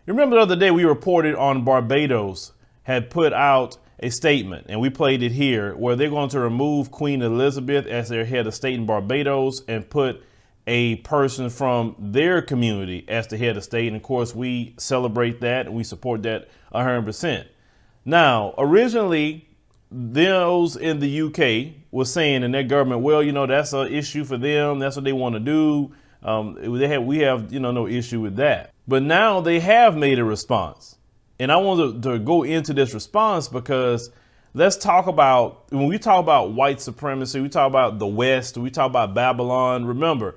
Remember the other day we reported on Barbados had put out a statement, and we played it here, where they're going to remove Queen Elizabeth as their head of state in Barbados and put a person from their community as the head of state. And of course, we celebrate that and we support that 100%. Now, originally, those in the UK was saying in their government, well, that's an issue for them. That's what they want to do. We have, no issue with that. But now they have made a response. And I want to go into this response because let's talk about, when we talk about white supremacy, we talk about the West, we talk about Babylon. Remember,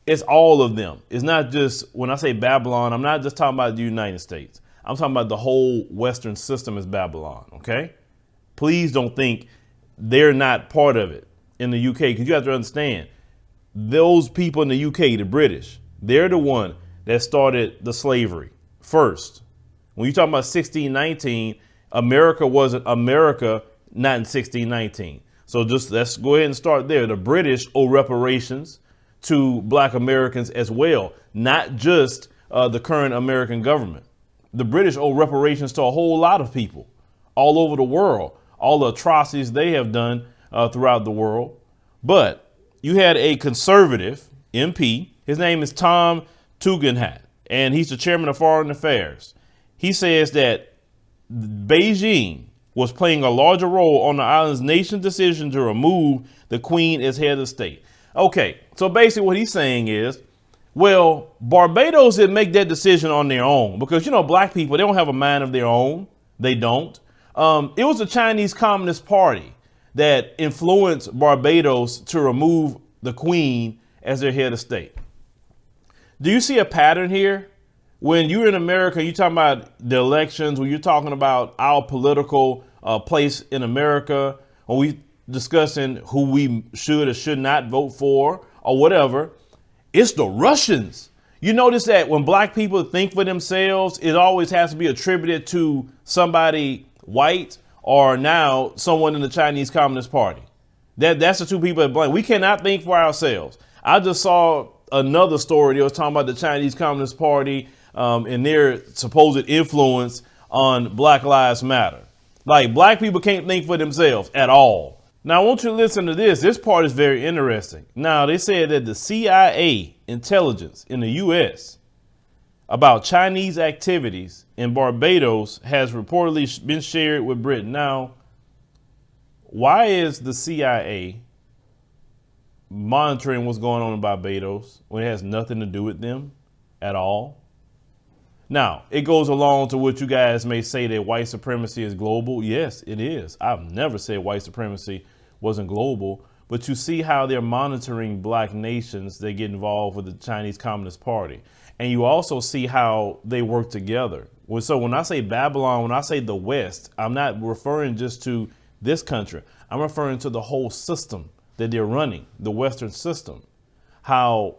it's all of them. It's not just, when I say Babylon, I'm not just talking about the United States. I'm talking about the whole Western system is Babylon, okay? Please don't think they're not part of it in the UK, because you have to understand, those people in the UK, the British, they're the one that started the slavery first. When you talk about 1619, America wasn't America, not in 1619. So just let's go ahead and start there. The British owe reparations to Black Americans as well, not just the current American government. The British owe reparations to a whole lot of people all over the world, all the atrocities they have done throughout the world. But you had a conservative MP. His name is Tom Tugendhat, and he's the chairman of Foreign Affairs. He says that Beijing was playing a larger role on the island's nation's decision to remove the Queen as head of state. OK, so basically what he's saying is, well, Barbados didn't make that decision on their own because, black people, they don't have a mind of their own. They don't. It was the Chinese Communist Party that influenced Barbados to remove the Queen as their head of state. Do you see a pattern here? When you're in America, you're talking about the elections, when you're talking about our political place in America, or we discussing who we should or should not vote for or whatever, it's the Russians. You notice that when black people think for themselves, it always has to be attributed to somebody white or now someone in the Chinese Communist Party. That's the two people that blame. We cannot think for ourselves. I just saw another story that was talking about the Chinese Communist Party and their supposed influence on Black Lives Matter. Like, black people can't think for themselves at all. Now, I want you to listen to this. This part is very interesting. Now, they said that the CIA intelligence in the U.S. about Chinese activities in Barbados has reportedly been shared with Britain. Now, why is the CIA monitoring what's going on in Barbados when it has nothing to do with them at all? Now, it goes along to what you guys may say that white supremacy is global. Yes, it is. I've never said white supremacy wasn't global, but you see how they're monitoring black nations that get involved with the Chinese Communist Party. And you also see how they work together. So when I say Babylon, when I say the West, I'm not referring just to this country. I'm referring to the whole system that they're running, the Western system. How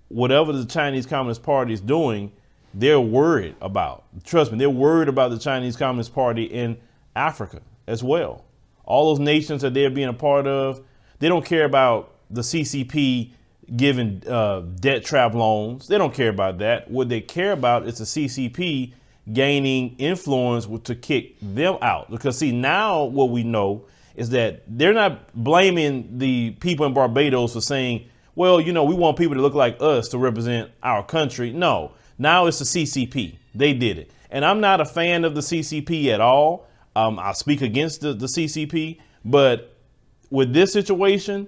whatever the Chinese Communist Party is doing, they're worried about. Trust me, they're worried about the Chinese Communist Party in Africa as well. All those nations that they're being a part of, they don't care about the CCP giving debt trap loans. They don't care about that. What they care about is the CCP gaining influence to kick them out. Because see, now what we know is that they're not blaming the people in Barbados for saying, well, we want people to look like us to represent our country. No. Now it's the CCP. They did it. And I'm not a fan of the CCP at all. I speak against the CCP. But with this situation,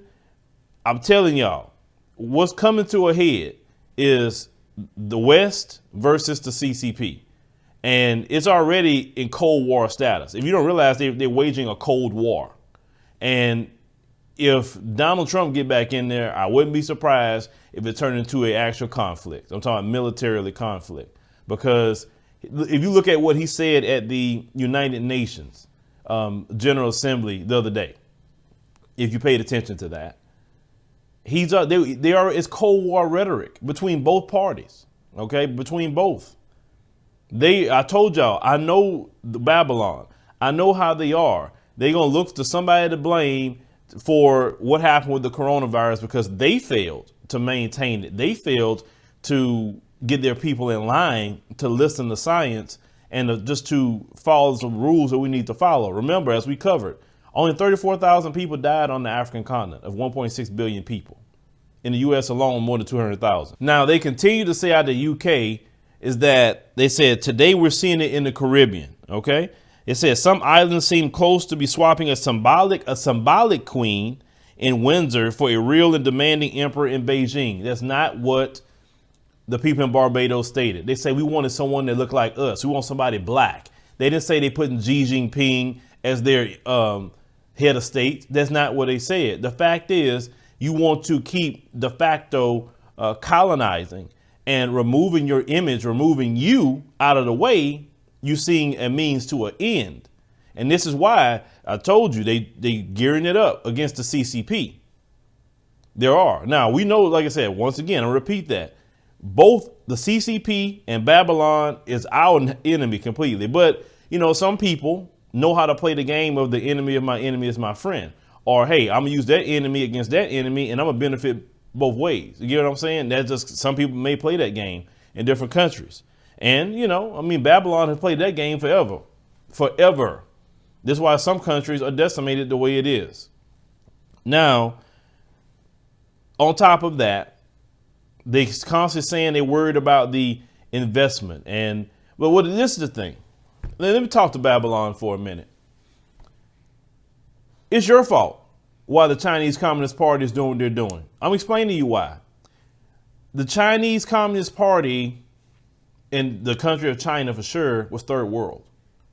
I'm telling y'all, what's coming to a head is the West versus the CCP. And it's already in Cold War status. If you don't realize, they're waging a Cold War. And if Donald Trump get back in there, I wouldn't be surprised if it turned into an actual conflict. I'm talking militarily conflict, because if you look at what he said at the United Nations General Assembly the other day, if you paid attention to that, it's Cold War rhetoric between both parties. OK, between both. I told y'all, I know the Babylon. I know how they are. They're going to look to somebody to blame for what happened with the coronavirus because they failed to maintain it. They failed to get their people in line to listen to science and just to follow some rules that we need to follow. Remember, as we covered, only 34,000 people died on the African continent of 1.6 billion people. In the U.S. alone, more than 200,000. Now, they continue to say out the UK is that they said today we're seeing it in the Caribbean. OK, it says some islands seem close to be swapping a symbolic queen in Windsor for a real and demanding emperor in Beijing. That's not what the people in Barbados stated. They say we wanted someone that looked like us. We want somebody black. They didn't say they putting Xi Jinping as their head of state. That's not what they said. The fact is, you want to keep de facto colonizing and removing your image, removing you out of the way. You seeing a means to an end. And this is why I told you they gearing it up against the CCP. There are. Now, we know, like I said, once again, I'll repeat that. Both the CCP and Babylon is our enemy completely. But, you know, some people know how to play the game of the enemy of my enemy is my friend. Or, hey, I'm going to use that enemy against that enemy and I'm going to benefit both ways. You get what I'm saying? That's just some people may play that game in different countries. And, you know, I mean, Babylon has played that game forever. Forever. That's why some countries are decimated the way it is. Now, on top of that, they constantly saying they're worried about the investment. But this is the thing. Let me talk to Babylon for a minute. It's your fault why the Chinese Communist Party is doing what they're doing. I'm explaining to you why. The Chinese Communist Party in the country of China, for sure, was third world.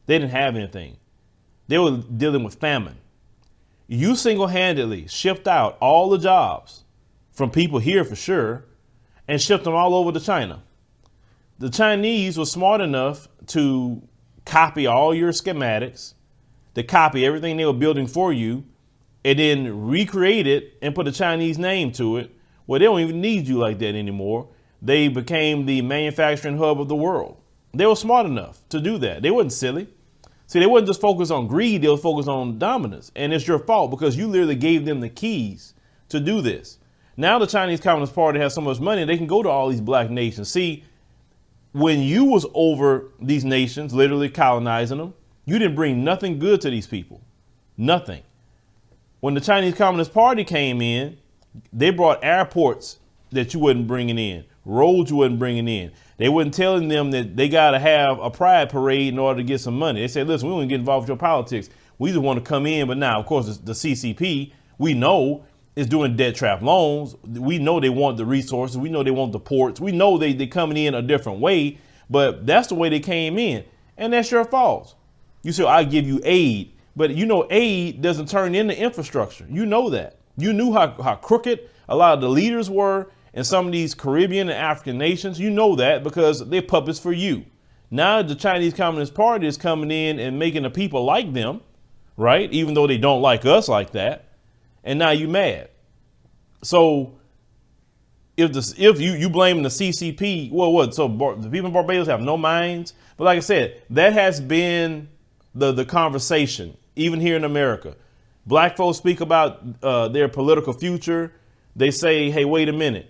They didn't have anything. They were dealing with famine. You single-handedly shipped out all the jobs from people here, for sure, and shipped them all over to China. The Chinese were smart enough to copy all your schematics, to copy everything they were building for you, and then recreate it and put a Chinese name to it. Well, they don't even need you like that anymore. They became the manufacturing hub of the world. They were smart enough to do that. They weren't silly. See, they wasn't just focused on greed. They were focused on dominance. And it's your fault because you literally gave them the keys to do this. Now the Chinese Communist Party has so much money, they can go to all these black nations. See, when you was over these nations, literally colonizing them, you didn't bring nothing good to these people. Nothing. When the Chinese Communist Party came in, they brought airports that you wasn't bringing in, roads you wasn't bringing in. They wasn't telling them that they got to have a pride parade in order to get some money. They said, listen, we don't get involved with your politics. We just want to come in. But now, of course, the CCP, we know, is doing debt trap loans. We know they want the resources. We know they want the ports. We know they coming in a different way. But that's the way they came in. And that's your fault. You say, I give you aid. But you know, aid doesn't turn into infrastructure. You know that. You knew how crooked a lot of the leaders were in some of these Caribbean and African nations. You know that because they're puppets for you. Now the Chinese Communist Party is coming in and making the people like them, right? Even though they don't like us like that. And now you mad. So if you blame the CCP, well, what? So the people in Barbados have no minds. But like I said, that has been the conversation, even here in America. Black folks speak about their political future. They say, hey, wait a minute.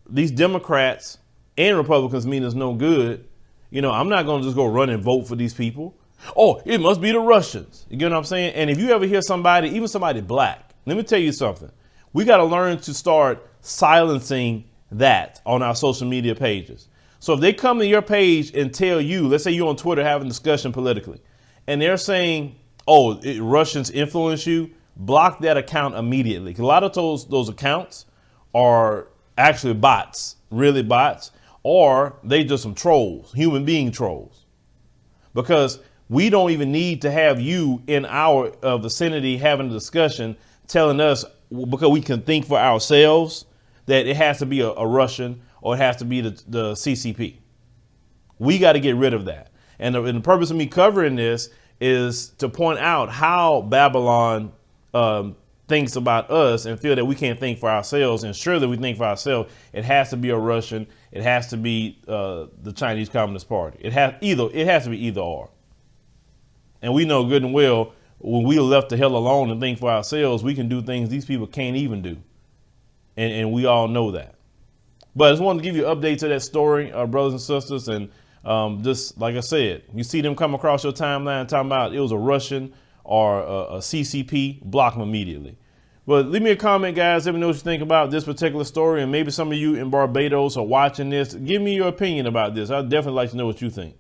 These Democrats and Republicans mean us no good. You know, I'm not going to just go run and vote for these people. Oh, it must be the Russians. You get what I'm saying? And if you ever hear somebody, even somebody black, let me tell you something. We got to learn to start silencing that on our social media pages. So if they come to your page and tell you, let's say you're on Twitter having a discussion politically, and they're saying, oh, Russians influence you, block that account immediately. A lot of those accounts are actually bots, really bots, or they just some trolls, human being trolls. Because we don't even need to have you in our vicinity having a discussion telling us, because we can think for ourselves, that it has to be a Russian or it has to be the CCP. We got to get rid of that. And the purpose of me covering this is to point out how Babylon thinks about us and feel that we can't think for ourselves. And surely we think for ourselves. It has to be a Russian. It has to be the Chinese Communist Party. It has to be either or. And we know good and well, when we are left the hell alone and think for ourselves, we can do things these people can't even do. And we all know that. But I just wanted to give you an update to that story, brothers and sisters. And just like I said, you see them come across your timeline talking about it was a Russian or a CCP, block them immediately. But leave me a comment, guys. Let me know what you think about this particular story. And maybe some of you in Barbados are watching this. Give me your opinion about this. I'd definitely like to know what you think.